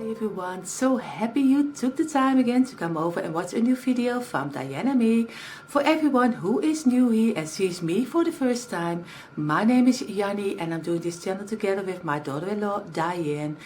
everyone, so happy you took the time again to come over and watch a new video from Dyanne and me. For everyone who is new here and sees me for the first time, my name is Janny and I'm doing this channel together with my daughter-in-law Dyanne.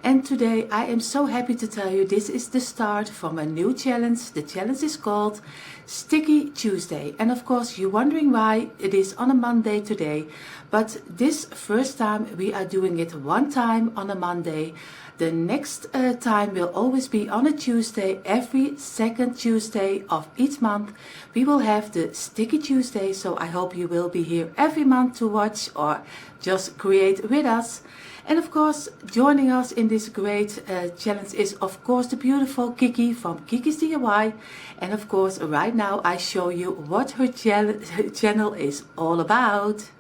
And today I am so happy to tell you this is the start from a new challenge. The challenge is called Sticky Tuesday, and of course you're wondering why it is on a Monday today, but this first time we are doing it one time on a Monday. The next time will always be on a Tuesday. Every second Tuesday of each month we will have the Sticky Tuesday, so I hope you will be here every month to watch or just create with us. And of course joining us in this great challenge is of course the beautiful Kiki from Kiki's DIY. And of course right now I show you what her channel is all about.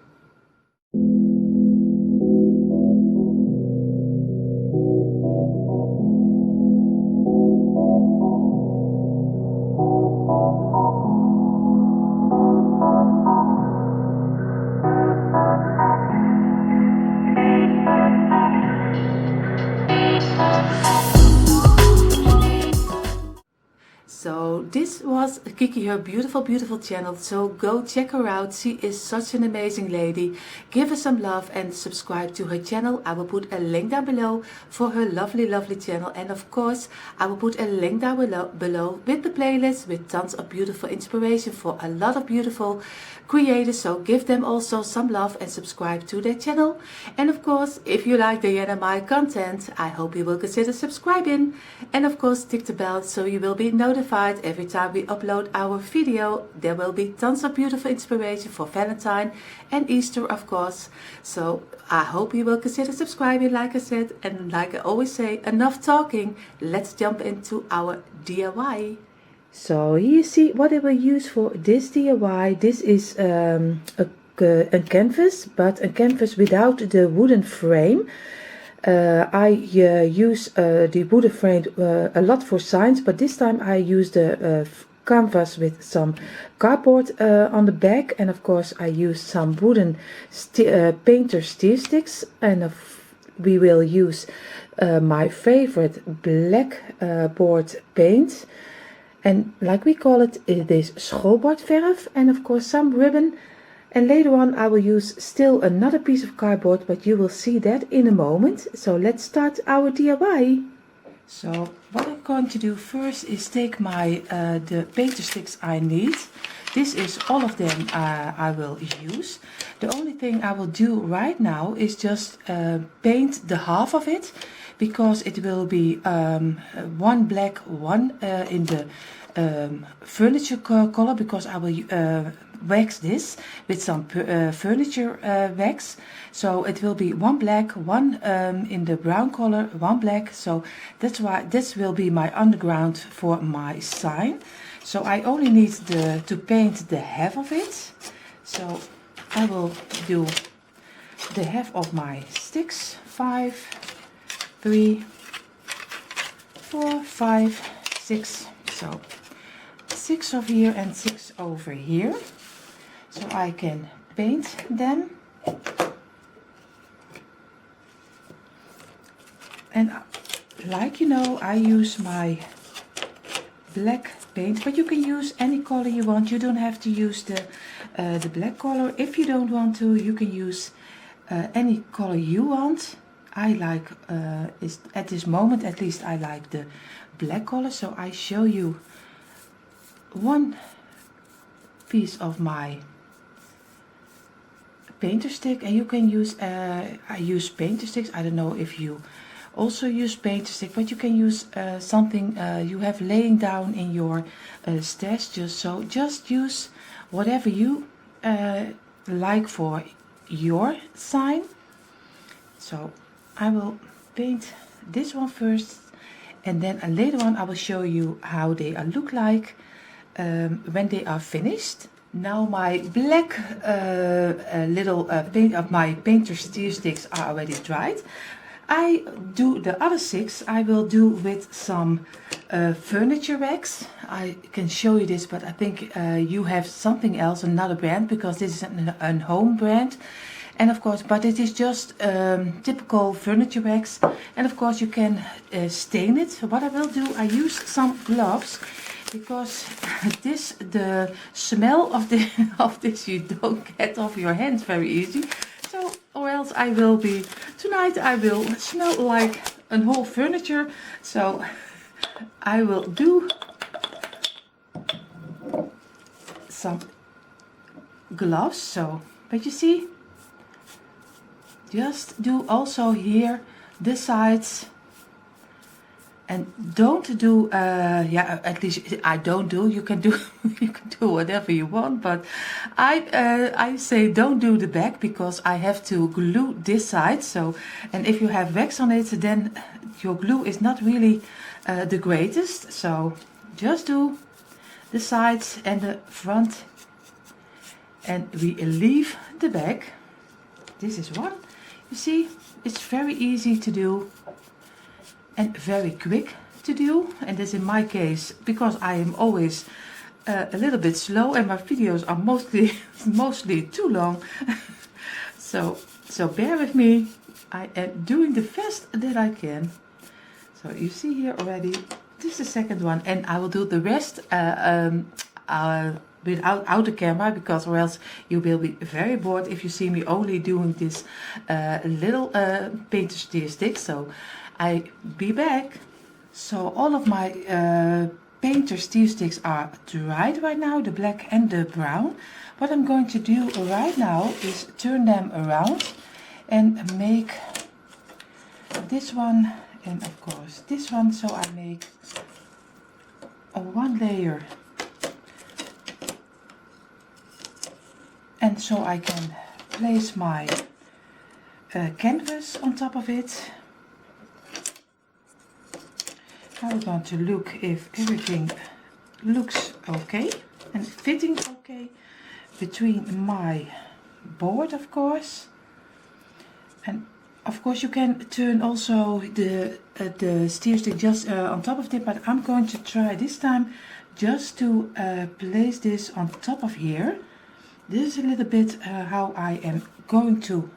So this was Kiki, her beautiful channel, so go check her out. She is such an amazing lady. Give her some love and subscribe to her channel. I will put a link down below for her lovely channel, and of course I will put a link down below with the playlist with tons of beautiful inspiration for a lot of beautiful creators. So give them also some love and subscribe to their channel. And of course if you like Dyanne and my content, I hope you will consider subscribing, and of course tick the bell so you will be notified every time we upload our video. There will be tons of beautiful inspiration for Valentine and Easter of course. So I hope you will consider subscribing like I said, and like I always say, enough talking, let's jump into our DIY. So here you see what I will use for this DIY. This is a canvas, but a canvas without the wooden frame. I use the wooden frame a lot for signs, but this time I use the canvas with some cardboard on the back, and of course I use some wooden painter steer sticks, and we will use my favorite black board paint, and like we call it, it is schoolbordverf, and of course some ribbon. And later on I will use still another piece of cardboard, but you will see that in a moment. So let's start our DIY. So what I'm going to do first is take my the painter sticks I need. This is all of them I will use. The only thing I will do right now is just paint the half of it, because it will be one black, one in the furniture color, because I will wax this with some furniture wax. So it will be one black, one in the brown color, one black. So that's why this will be my underground for my sign. So I only need to paint the half of it. So I will do the half of my sticks. 5, 3, 4, 5, 6. So 6 over here and 6 over here. So I can paint them. And like you know, I use my black paint, but you can use any color you want. You don't have to use the black color. If you don't want to, you can use any color you want. I like, at this moment at least, I like the black color. So I show you one piece of my painter stick, and you can use I use painter sticks. I don't know if you also use painter stick, but you can use something you have laying down in your stash. Just use whatever you like for your sign. So I will paint this one first, and then later on I will show you how they look like when they are finished. Now my black little paint of my painter steer sticks are already dried. I do the other 6. I will do with some furniture wax. I can show you this, but I think you have something else, another brand, because this is a home brand. And of course, but it is just typical furniture wax, and of course you can stain it. So what I will do, I use some gloves, because the smell of the of this you don't get off your hands very easy. So, or else tonight I will smell like a whole furniture. So I will do some gloves. So, but you see, just do also here the sides, and don't do yeah, at least I don't do, you can do you can do whatever you want, but I say don't do the back, because I have to glue this side. So, and if you have wax on it, then your glue is not really the greatest. So just do the sides and the front, and we leave the back. This is one. You see, it's very easy to do and very quick to do. And this in my case, because I am always a little bit slow and my videos are mostly too long. so bear with me. I am doing the best that I can. So you see here already, this is the second one, and I will do the rest without the camera, because or else you will be very bored if you see me only doing this little painter steer stick. So I be back. So all of my painter steer sticks are dried right now, the black and the brown. What I'm going to do right now is turn them around and make this one, and of course this one. So I make one layer, and so I can place my canvas on top of it. Now we're going to look if everything looks okay and fitting okay between my board, of course. And of course you can turn also the steer stick just on top of it, but I'm going to try this time just to place this on top of here. This is a little bit how I am going to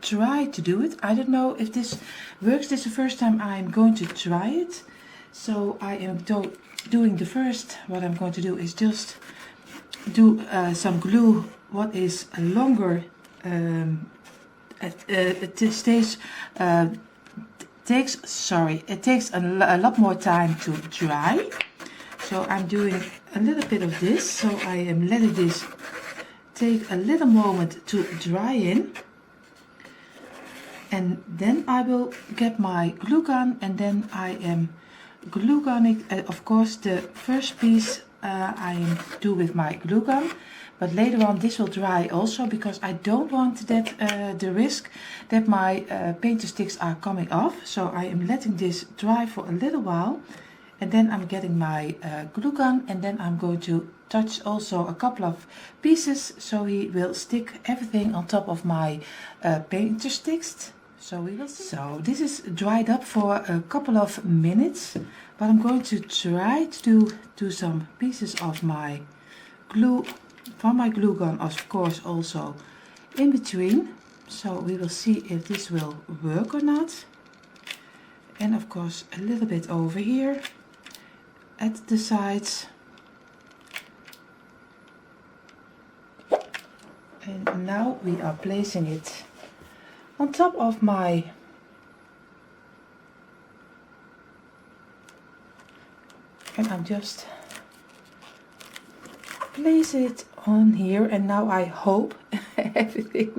try to do it. I don't know if this works. This is the first time I'm going to try it. So I am doing the first, what I'm going to do is just do some glue what is longer. It takes a lot more time to dry. So I'm doing a little bit of this. So I am letting this take a little moment to dry in, and then I will get my glue gun, and then I am glue gunning. Of course the first piece I do with my glue gun, but later on this will dry also, because I don't want that the risk that my painter sticks are coming off. So I am letting this dry for a little while, and then I'm getting my glue gun, and then I'm going to touch also a couple of pieces, so he will stick everything on top of my painter sticks. So we will see. So this is dried up for a couple of minutes, but I'm going to try to do some pieces of my glue from my glue gun, of course, also in between. So we will see if this will work or not. And of course a little bit over here at the sides. And now we are placing it on top of my I'm just place it on here, and now I hope everything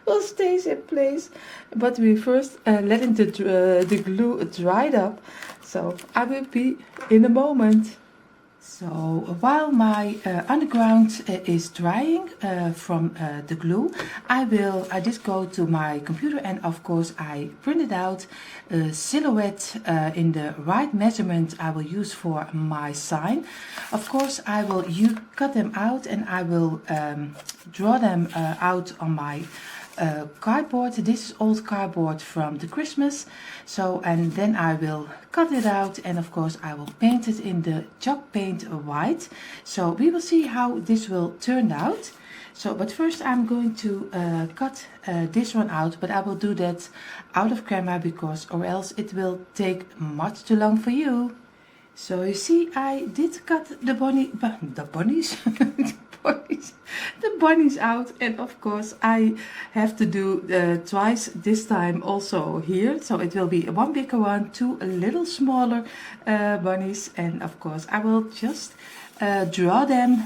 will stay in place. But we first letting the glue dried up, so I will be in a moment. So while my underground is drying from the glue, I just go to my computer, and of course I printed out a silhouette in the right measurement I will use for my sign. Of course I will cut them out, and I will draw them out on my cardboard. This is old cardboard from the Christmas. So, and then I will cut it out, and of course I will paint it in the chalk paint white. So we will see how this will turn out. So, but first I'm going to cut this one out, but I will do that out of camera because or else it will take much too long for you. So you see, I did cut the bunnies, the bunnies out, and of course I have to do twice this time also here. So it will be one bigger one, two little smaller bunnies, and of course I will just draw them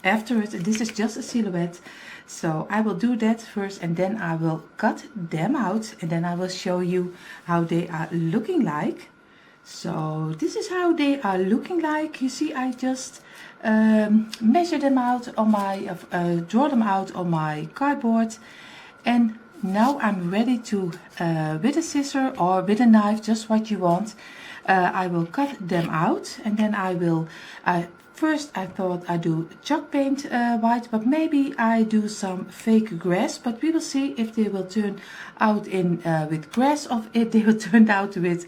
afterwards. This is just a silhouette, so I will do that first and then I will cut them out and then I will show you how they are looking like. So this is how they are looking like. You see, I just measure them out on my, draw them out on my cardboard, and now I'm ready to, with a scissor or with a knife, just what you want, I will cut them out, and then I will, first I thought I'd do chalk paint white, but maybe I do some fake grass, but we will see if they will turn out in with grass or if they will turn out with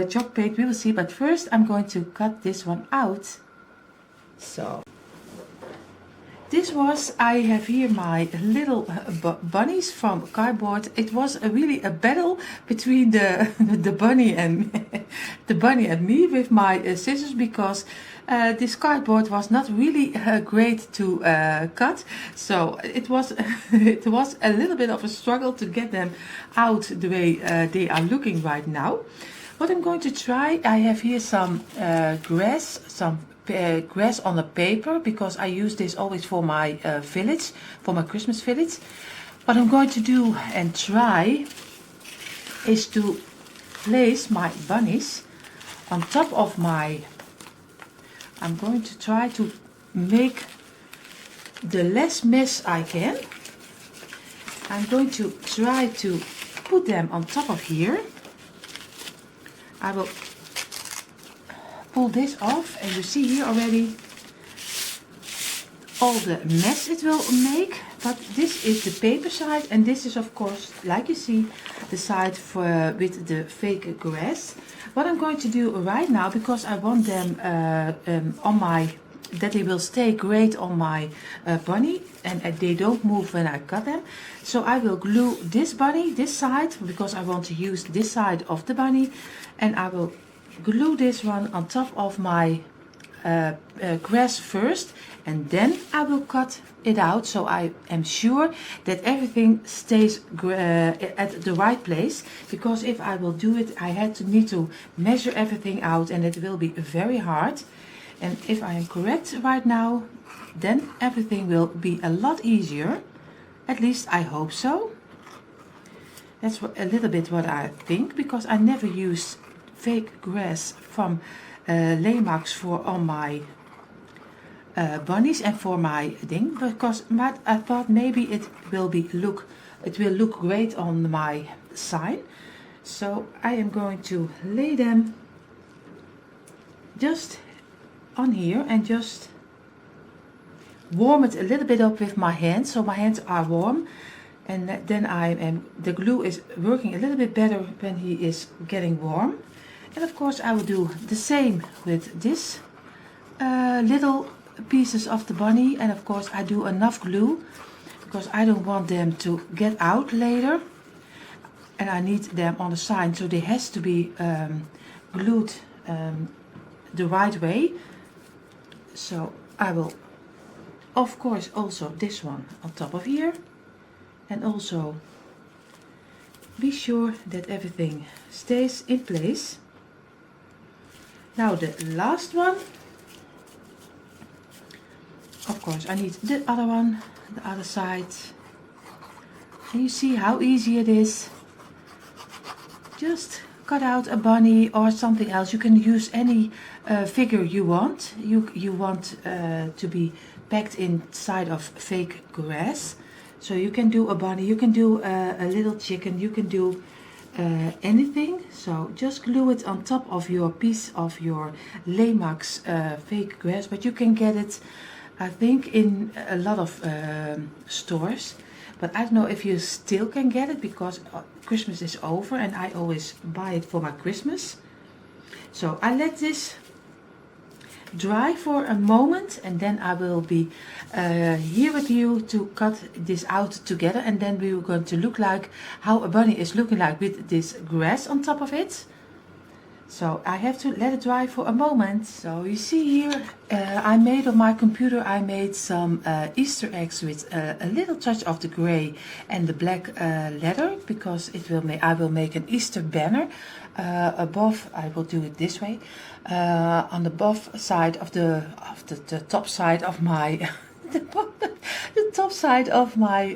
chalk paint. We will see, but first I'm going to cut this one out. So this was, I have here my little bunnies from cardboard. It was really a battle between the bunny and the bunny and me with my scissors, because this cardboard was not really great to cut. So it was it was a little bit of a struggle to get them out the way they are looking right now. What I'm going to try, I have here some grass, grass on a paper, because I use this always for my village, for my Christmas village. What I'm going to do and try is to place my bunnies on top of my, I'm going to try to make the less mess I can. I'm going to try to put them on top of here. I will pull this off, and you see here already all the mess it will make. But this is the paper side, and this is of course, like you see, the side for with the fake grass. What I'm going to do right now, because I want them on my, that they will stay great on my bunny and they don't move when I cut them. So I will glue this bunny, this side, because I want to use this side of the bunny, and I will glue this one on top of my grass first, and then I will cut it out, so I am sure that everything stays at the right place. Because if I will do it, I need to measure everything out, and it will be very hard. And if I am correct right now, then everything will be a lot easier. At least I hope so. That's a little bit what I think, because I never use fake grass from Lemax for on my bunnies and for my thing, because I thought maybe it will look great on my sign. So I am going to lay them just on here and just warm it a little bit up with my hands, so my hands are warm, and then the glue is working a little bit better when he is getting warm. And of course I will do the same with this little pieces of the bunny, and of course I do enough glue because I don't want them to get out later, and I need them on the side, so they has to be glued the right way. So I will of course also this one on top of here, and also be sure that everything stays in place. Now the last one, of course I need the other one, the other side. And you see how easy it is. Just cut out a bunny or something else. You can use any figure you want. You want to be packed inside of fake grass. So you can do a bunny, you can do a little chicken, you can do anything. So just glue it on top of your piece of your Lemax fake grass, but you can get it, I think, in a lot of stores, but I don't know if you still can get it, because Christmas is over and I always buy it for my Christmas. So I let this dry for a moment, and then I will be here with you to cut this out together, and then we are going to look like how a bunny is looking like with this grass on top of it. So I have to let it dry for a moment. So you see here, I made on my computer, I made some Easter eggs with a little touch of the gray and the black leather, because it will I will make an Easter banner above. I will do it this way, on the above side of the top side of my the top side of my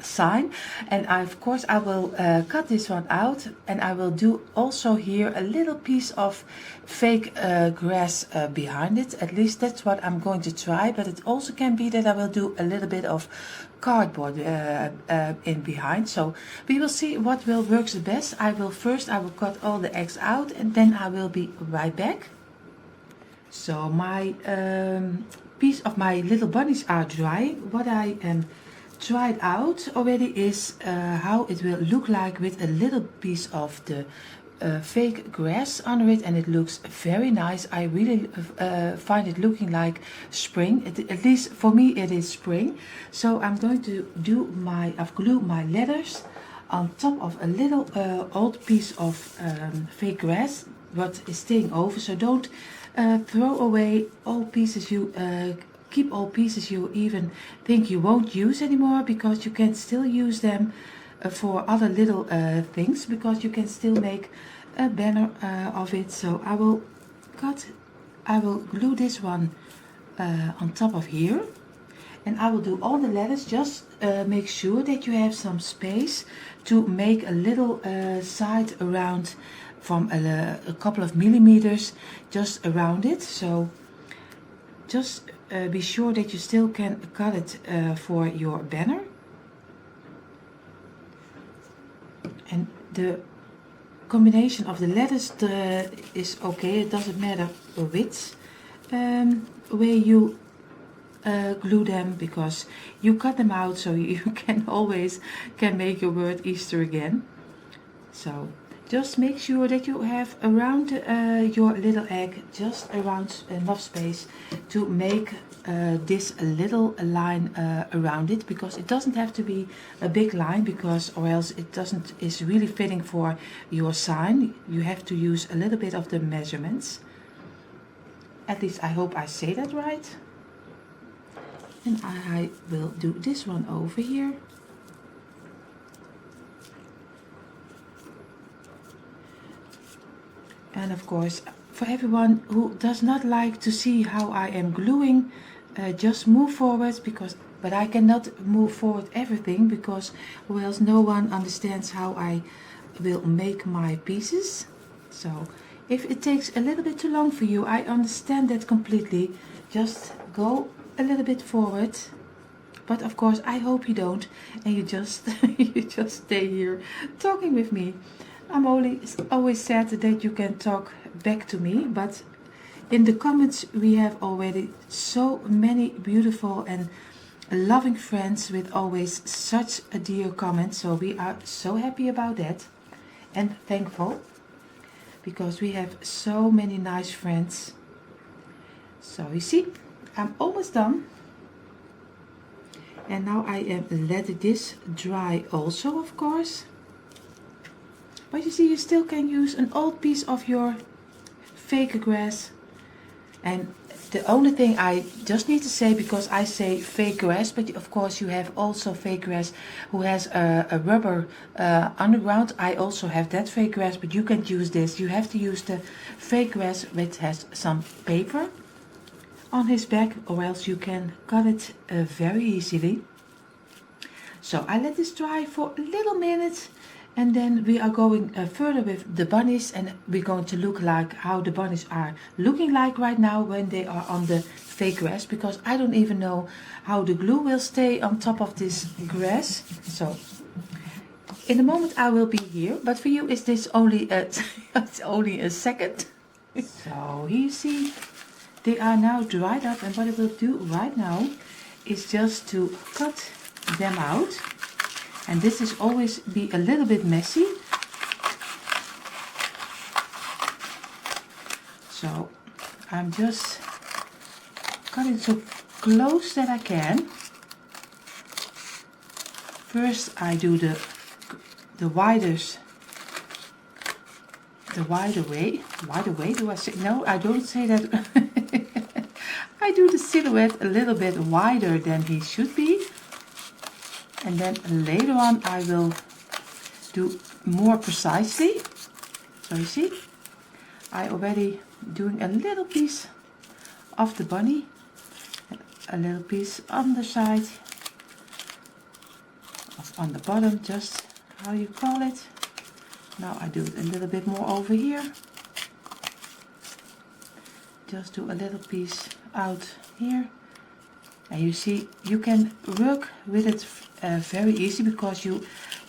sign. And of course I will cut this one out, and I will do also here a little piece of fake grass behind it. At least that's what I'm going to try, but it also can be that I will do a little bit of cardboard in behind. So we will see what will works the best. I will cut all the eggs out, and then I will be right back. So my piece of my little bunnies are dry. What I tried out already is how it will look like with a little piece of the fake grass under it, and it looks very nice. I really find it looking like spring. At least for me it is spring. So I'm going to do I've glued my letters on top of a little old piece of fake grass what is staying over. So don't throw away all pieces you keep all pieces you even think you won't use anymore, because you can still use them for other little things, because you can still make a banner of it. So I will glue this one on top of here, and I will do all the letters. Just make sure that you have some space to make a little side around from a couple of millimeters just around it. So just be sure that you still can cut it for your banner. And the combination of the letters is okay. It doesn't matter which way you glue them, because you cut them out, so you can always make your word Easter again. So just make sure that you have around your little egg, just around enough space to make this little line around it, because it doesn't have to be a big line, because or else it's really fitting for your sign. You have to use a little bit of the measurements. At least I hope I say that right. And I will do this one over here. And of course, for everyone who does not like to see how I am gluing, just move forward, but I cannot move forward everything, because or else no one understands how I will make my pieces. So if it takes a little bit too long for you, I understand that completely. Just go a little bit forward, but of course I hope you don't, and you just you just stay here talking with me. I'm always sad that you can talk back to me, but in the comments we have already so many beautiful and loving friends with always such a dear comment. So we are so happy about that and thankful, because we have so many nice friends. So you see, I'm almost done. And now I am letting this dry also, of course. But you see, you still can use an old piece of your fake grass. And the only thing I just need to say, because I say fake grass, but of course you have also fake grass who has a rubber underground. I also have that fake grass, but you can use this. You have to use the fake grass which has some paper on his back, or else you can cut it very easily. So I let this dry for a little minute, and then we are going further with the bunnies, and we're going to look like how the bunnies are looking like right now when they are on the fake grass, because I don't even know how the glue will stay on top of this grass. So in a moment I will be here, but for you is this only it's only a second. So here you see they are now dried up, and what I will do right now is just to cut them out. And this is always be a little bit messy. So I'm just cut it so close that I can. First I do the wider way, do I say? No, I don't say that. I do the silhouette a little bit wider than he should be. And then later on I will do more precisely. So you see, I already doing a little piece of the bunny, a little piece on the side, on the bottom, just how you call it. Now I do a little bit more over here. Just do a little piece out here. And you see, you can work with it very easy because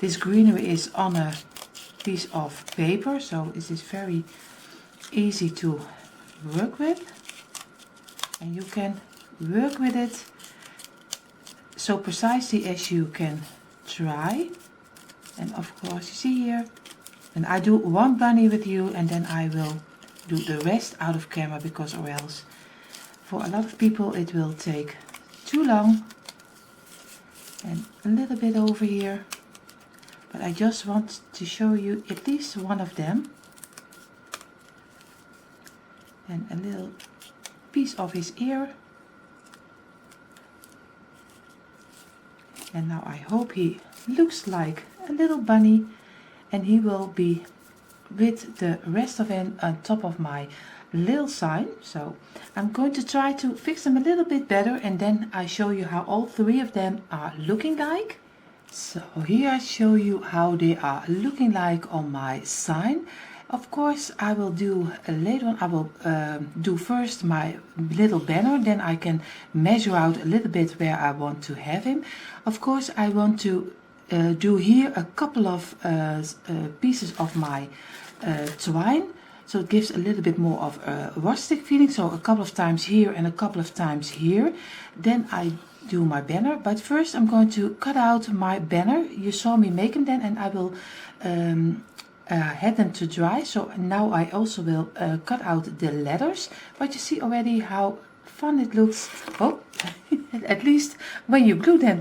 this greenery is on a piece of paper, so it is very easy to work with. And you can work with it so precisely as you can try. And of course, you see here, and I do one bunny with you, and then I will do the rest out of camera, because or else for a lot of people it will take too long. And a little bit over here, but I just want to show you at least one of them, and a little piece of his ear. And now I hope he looks like a little bunny, and he will be with the rest of him on top of my little sign. So I'm going to try to fix them a little bit better, and then I show you how all three of them are looking like. So here I show you how they are looking like on my sign. Of course, I will do later on, I will do first my little banner, then I can measure out a little bit where I want to have him. Of course, I want to do here a couple of pieces of my twine, so it gives a little bit more of a rustic feeling. So a couple of times here and a couple of times here. Then I do my banner, but first I'm going to cut out my banner. You saw me make them then, and I will had them to dry. So now I also will cut out the letters, but you see already how fun it looks. Oh, at least when you glue them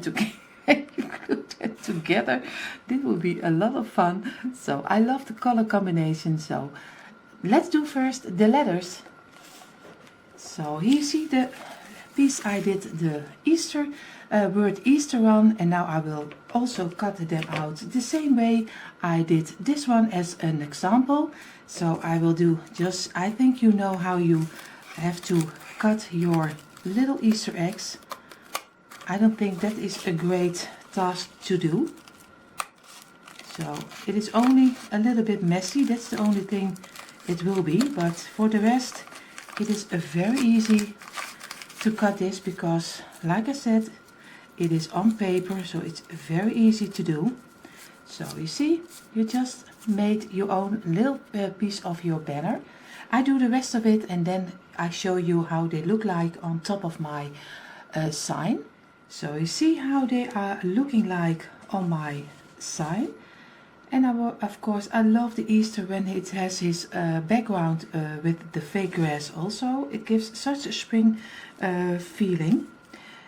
together. This will be a lot of fun. So I love the color combination. So let's do first the letters. So here you see the piece I did the Easter word Easter on, and now I will also cut them out the same way I did this one as an example. So I will do just, I think you know how you have to cut your little Easter eggs. I don't think that is a great task to do. So it is only a little bit messy, that's the only thing it will be, but for the rest it is very easy to cut this, because like I said, it is on paper, so it's very easy to do. So you see, you just made your own little piece of your banner. I do the rest of it, and then I show you how they look like on top of my sign. So you see how they are looking like on my sign. And I will, of course, I love the Easter when it has his background with the fake grass also. It gives such a spring feeling.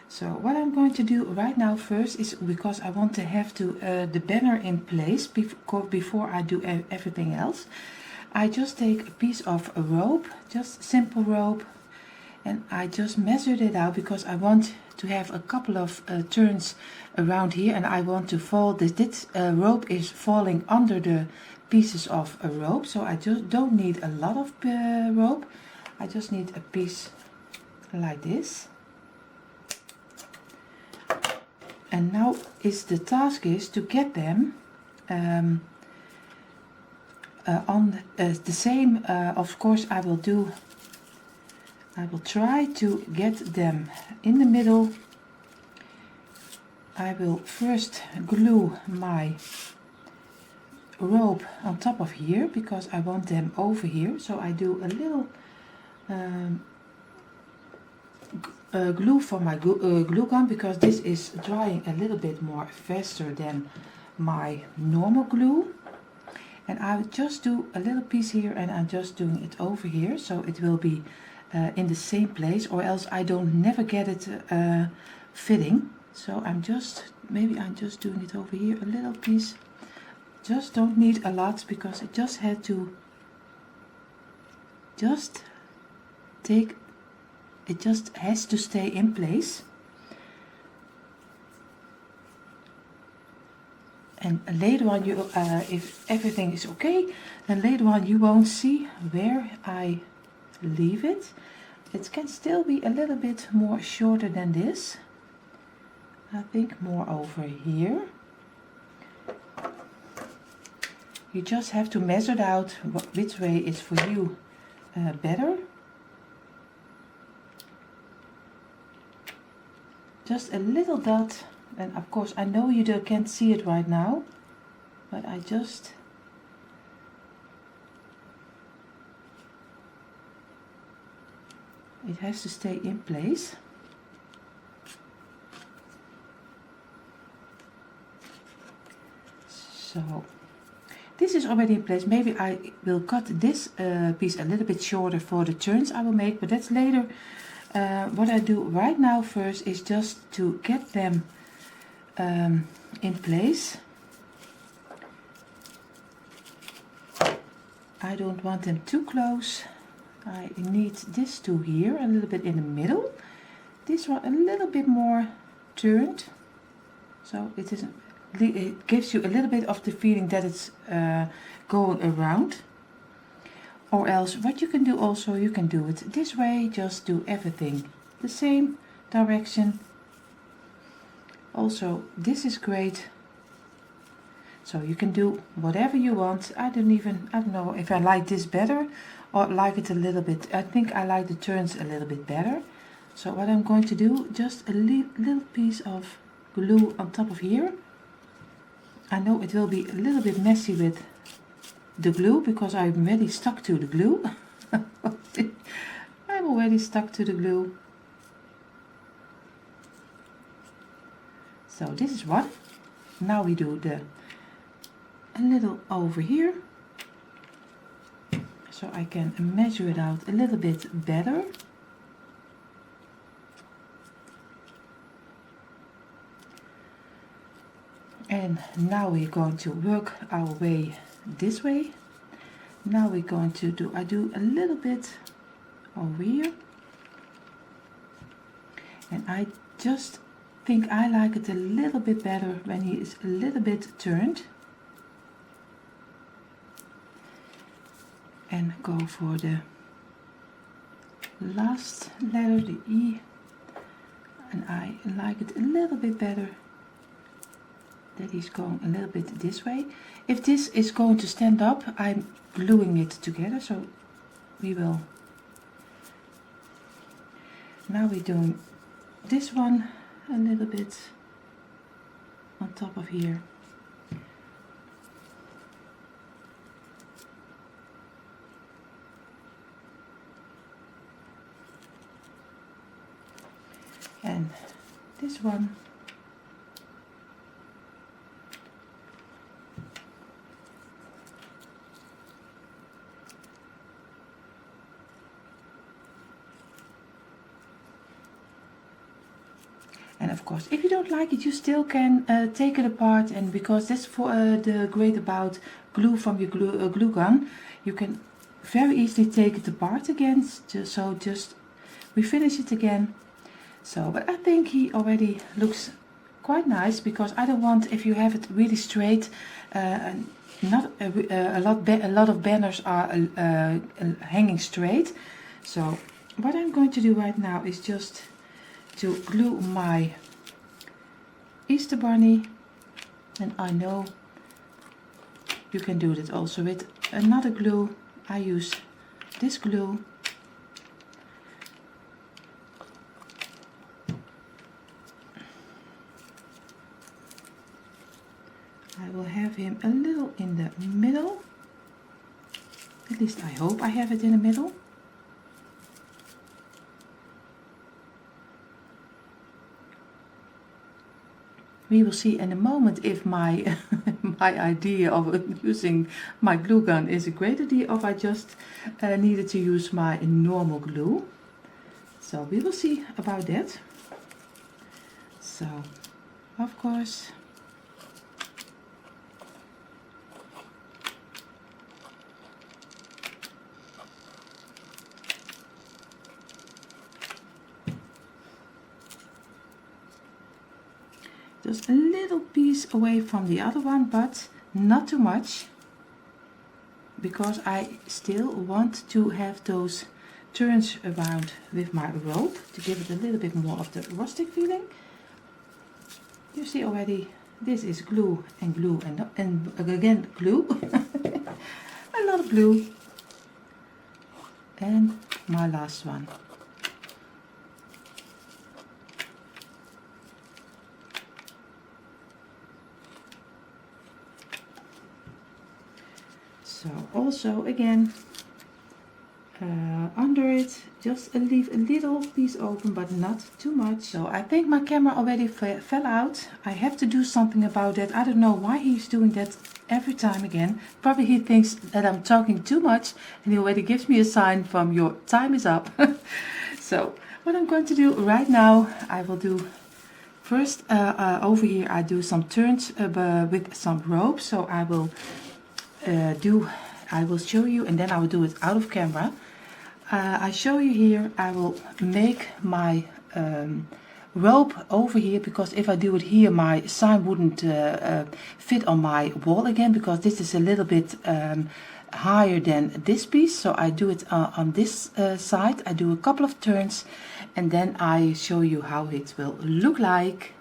So what I'm going to do right now first is, because I want to have the banner in place before I do everything else, I just take a piece of a rope, just simple rope, and I just measured it out because I want to have a couple of turns around here, and I want to fold this rope is falling under the pieces of a rope, so I just don't need a lot of rope. I just need a piece like this. And now the task is to get them on the same. Of course, I will try to get them in the middle. I will first glue my rope on top of here, because I want them over here. So I do a little glue for my glue gun, because this is drying a little bit more faster than my normal glue. And I just do a little piece here, and I'm just doing it over here, so it will be in the same place, or else I don't never get it fitting. So maybe I'm just doing it over here, a little piece. Just don't need a lot, because it just had to it just has to stay in place. And later on, you if everything is okay, then later on you won't see where I leave it. It can still be a little bit more shorter than this. I think more over here. You just have to measure it out which way is for you better. Just a little dot, and of course I know you can't see it right now, but it has to stay in place. So this is already in place. Maybe I will cut this piece a little bit shorter for the turns I will make, but that's later. What I do right now first is just to get them in place. I don't want them too close. I need this two here a little bit in the middle. This one a little bit more turned, so it gives you a little bit of the feeling that it's going around. Or else what you can do also, you can do it this way, just do everything the same direction. Also this is great, so you can do whatever you want. I don't know if I like this better or like it a little bit. I think I like the turns a little bit better. So what I'm going to do, just a little piece of glue on top of here. I know it will be a little bit messy with the glue because I'm already stuck to the glue. I'm already stuck to the glue. So this is one. Now we do a little over here, so I can measure it out a little bit better. And now we're going to work our way this way. Now we're going to do, I do a little bit over here, and I just think I like it a little bit better when he is a little bit turned. And go for the last letter, the E, and I like it a little bit better that he's going a little bit this way. If this is going to stand up, I'm gluing it together, so we will. Now we're doing this one a little bit on top of here. And this one. And of course, if you don't like it, you still can take it apart, and because that's for the great about glue from your glue gun, you can very easily take it apart again. So just we finish it again. So, but I think he already looks quite nice, because I don't want, if you have it really straight, not a lot of banners are hanging straight. So what I'm going to do right now is just to glue my Easter bunny, and I know you can do that also with another glue. I use this glue. I will have him a little in the middle, at least I hope I have it in the middle. We will see in a moment if my my idea of using my glue gun is a great idea, or if I just needed to use my normal glue. So we will see about that. So of course just a little piece away from the other one, but not too much, because I still want to have those turns around with my rope to give it a little bit more of the rustic feeling. You see already, this is glue and again glue. A lot of glue. And my last one. So also again under it, just leave a little piece open, but not too much. So I think my camera already fell out. I have to do something about that. I don't know why he's doing that every time again. Probably he thinks that I'm talking too much, and he already gives me a sign from your time is up. So what I'm going to do right now, I will do first over here I do some turns with some rope. So I will show you, and then I will do it out of camera. I show you here, I will make my rope over here, because if I do it here my sign wouldn't fit on my wall again, because this is a little bit higher than this piece. So I do it on this side. I do a couple of turns and then I show you how it will look like.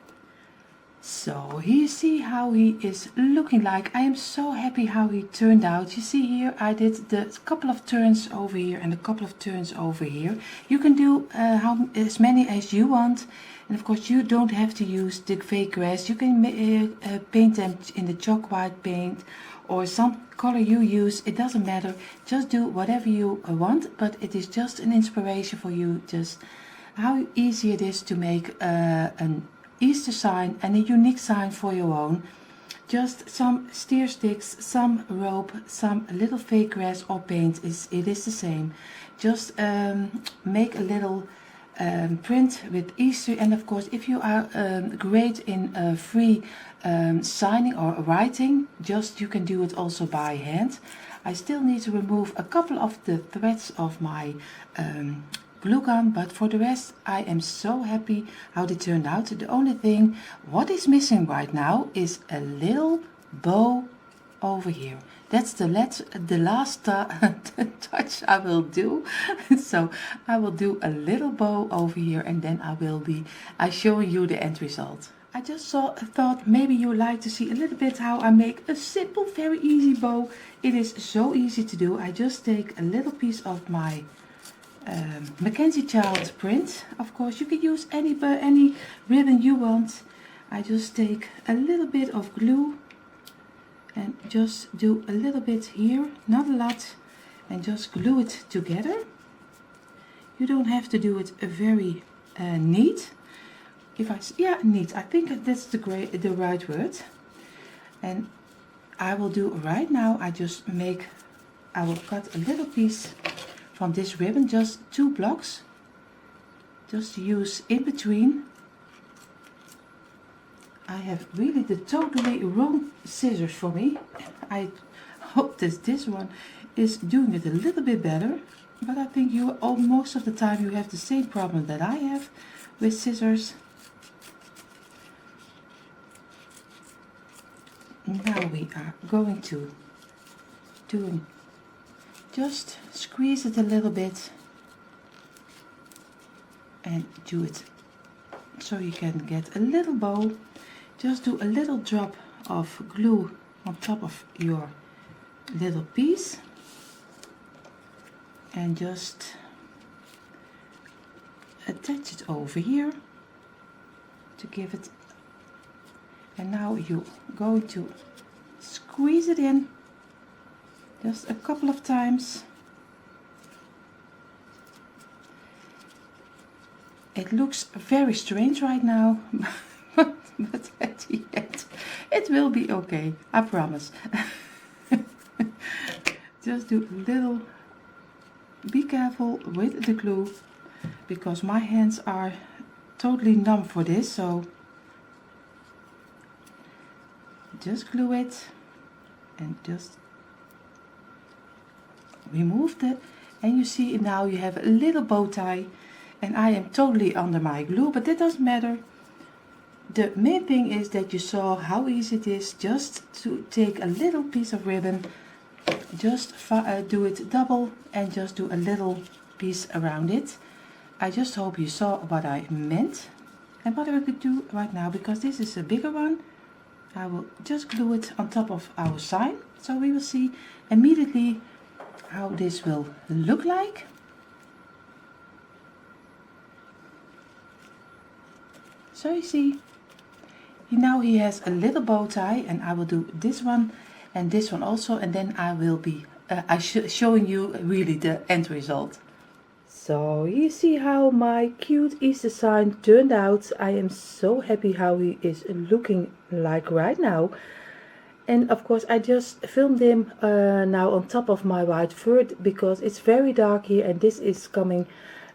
So here you see how he is looking like. I am so happy how he turned out. You see here I did the couple of turns over here and a couple of turns over here. You can do as many as you want, and of course you don't have to use the fake grass. You can paint them in the chalk white paint or some color you use. It doesn't matter, just do whatever you want, but it is just an inspiration for you, just how easy it is to make an Easter sign and a unique sign for your own. Just some steer sticks, some rope, some little fake grass or paint, it is the same. Just make a little print with Easter, and of course if you are great in free signing or writing, just you can do it also by hand. I still need to remove a couple of the threads of my glue gun, but for the rest I am so happy how they turned out. The only thing what is missing right now is a little bow over here. That's the last touch I will do. So I will do a little bow over here, and then I will be showing you the end result. I just thought maybe you would like to see a little bit how I make a simple, very easy bow. It is so easy to do. I just take a little piece of my Mackenzie child print. Of course you can use any ribbon you want. I just take a little bit of glue and just do a little bit here, not a lot, and just glue it together. You don't have to do it very neat. Neat, I think that's the right word. And I will do right now, I will cut a little piece from this ribbon, just 2 blocks, just use in between. I have really the totally wrong scissors for me. I hope that this one is doing it a little bit better, but I think most of the time you have the same problem that I have with scissors. Now we are going to just squeeze it a little bit and do it so you can get a little bow. Just do a little drop of glue on top of your little piece and just attach it over here to give it. And now you're going to squeeze it in just a couple of times. It looks very strange right now, but at the end it will be okay, I promise. Just do a little, be careful with the glue, because my hands are totally numb for this. So just glue it and just remove it, and you see now you have a little bow tie, and I am totally under my glue, but that doesn't matter. The main thing is that you saw how easy it is just to take a little piece of ribbon, just do it double and just do a little piece around it. I just hope you saw what I meant. And what I could do right now, because this is a bigger one, I will just glue it on top of our sign, so we will see immediately how this will look like. So you see, now he has a little bow tie, and I will do this one and this one also, and then I will be showing you really the end result. So you see how my cute Easter sign turned out. I am so happy how he is looking like right now. And of course I just filmed him now on top of my white fur, because it's very dark here and this is coming,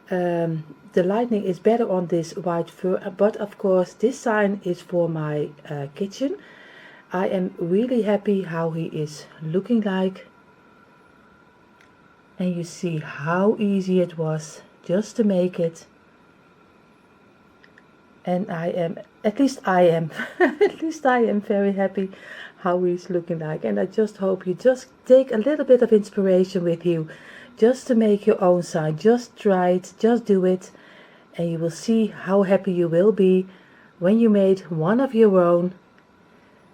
the lighting is better on this white fur, but of course this sign is for my kitchen. I am really happy how he is looking like. And you see how easy it was just to make it. And I am, at least I am very happy how he's looking like. And I just hope you just take a little bit of inspiration with you just to make your own sign. Just try it, just do it, and you will see how happy you will be when you made one of your own.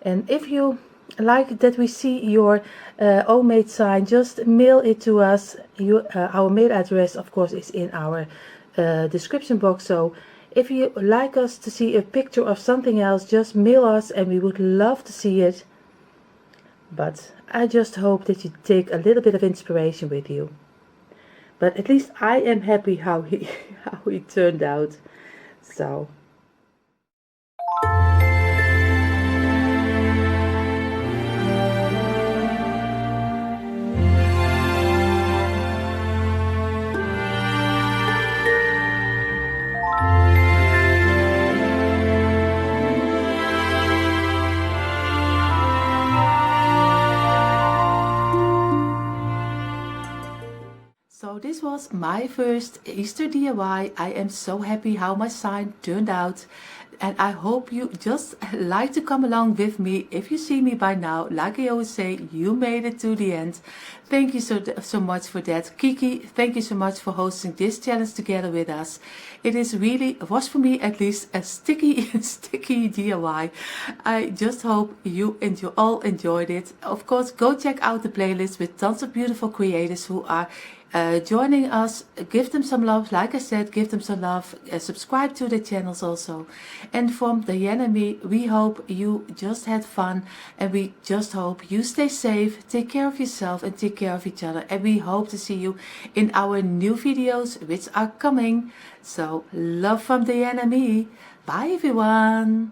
And if you like that we see your own made sign, just mail it to us. Our mail address of course is in our description box, so if you like us to see a picture of something else, just mail us and we would love to see it. But I just hope that you take a little bit of inspiration with you. But at least I am happy how he turned out. So this was my first Easter DIY. I am so happy how my sign turned out, and I hope you just like to come along with me. If you see me by now, like I always say, you made it to the end. Thank you so much for that. Kiki, thank you so much for hosting this challenge together with us. It was for me at least a sticky DIY. I just hope you all enjoyed it. Of course, go check out the playlist with tons of beautiful creators who are joining us. Give them some love, like I said, give them some love. Subscribe to the channels also. And from Dyanne and me, we hope you just had fun, and we just hope you stay safe, take care of yourself and take care of each other, and we hope to see you in our new videos which are coming. So love from Dyanne and me. Bye everyone.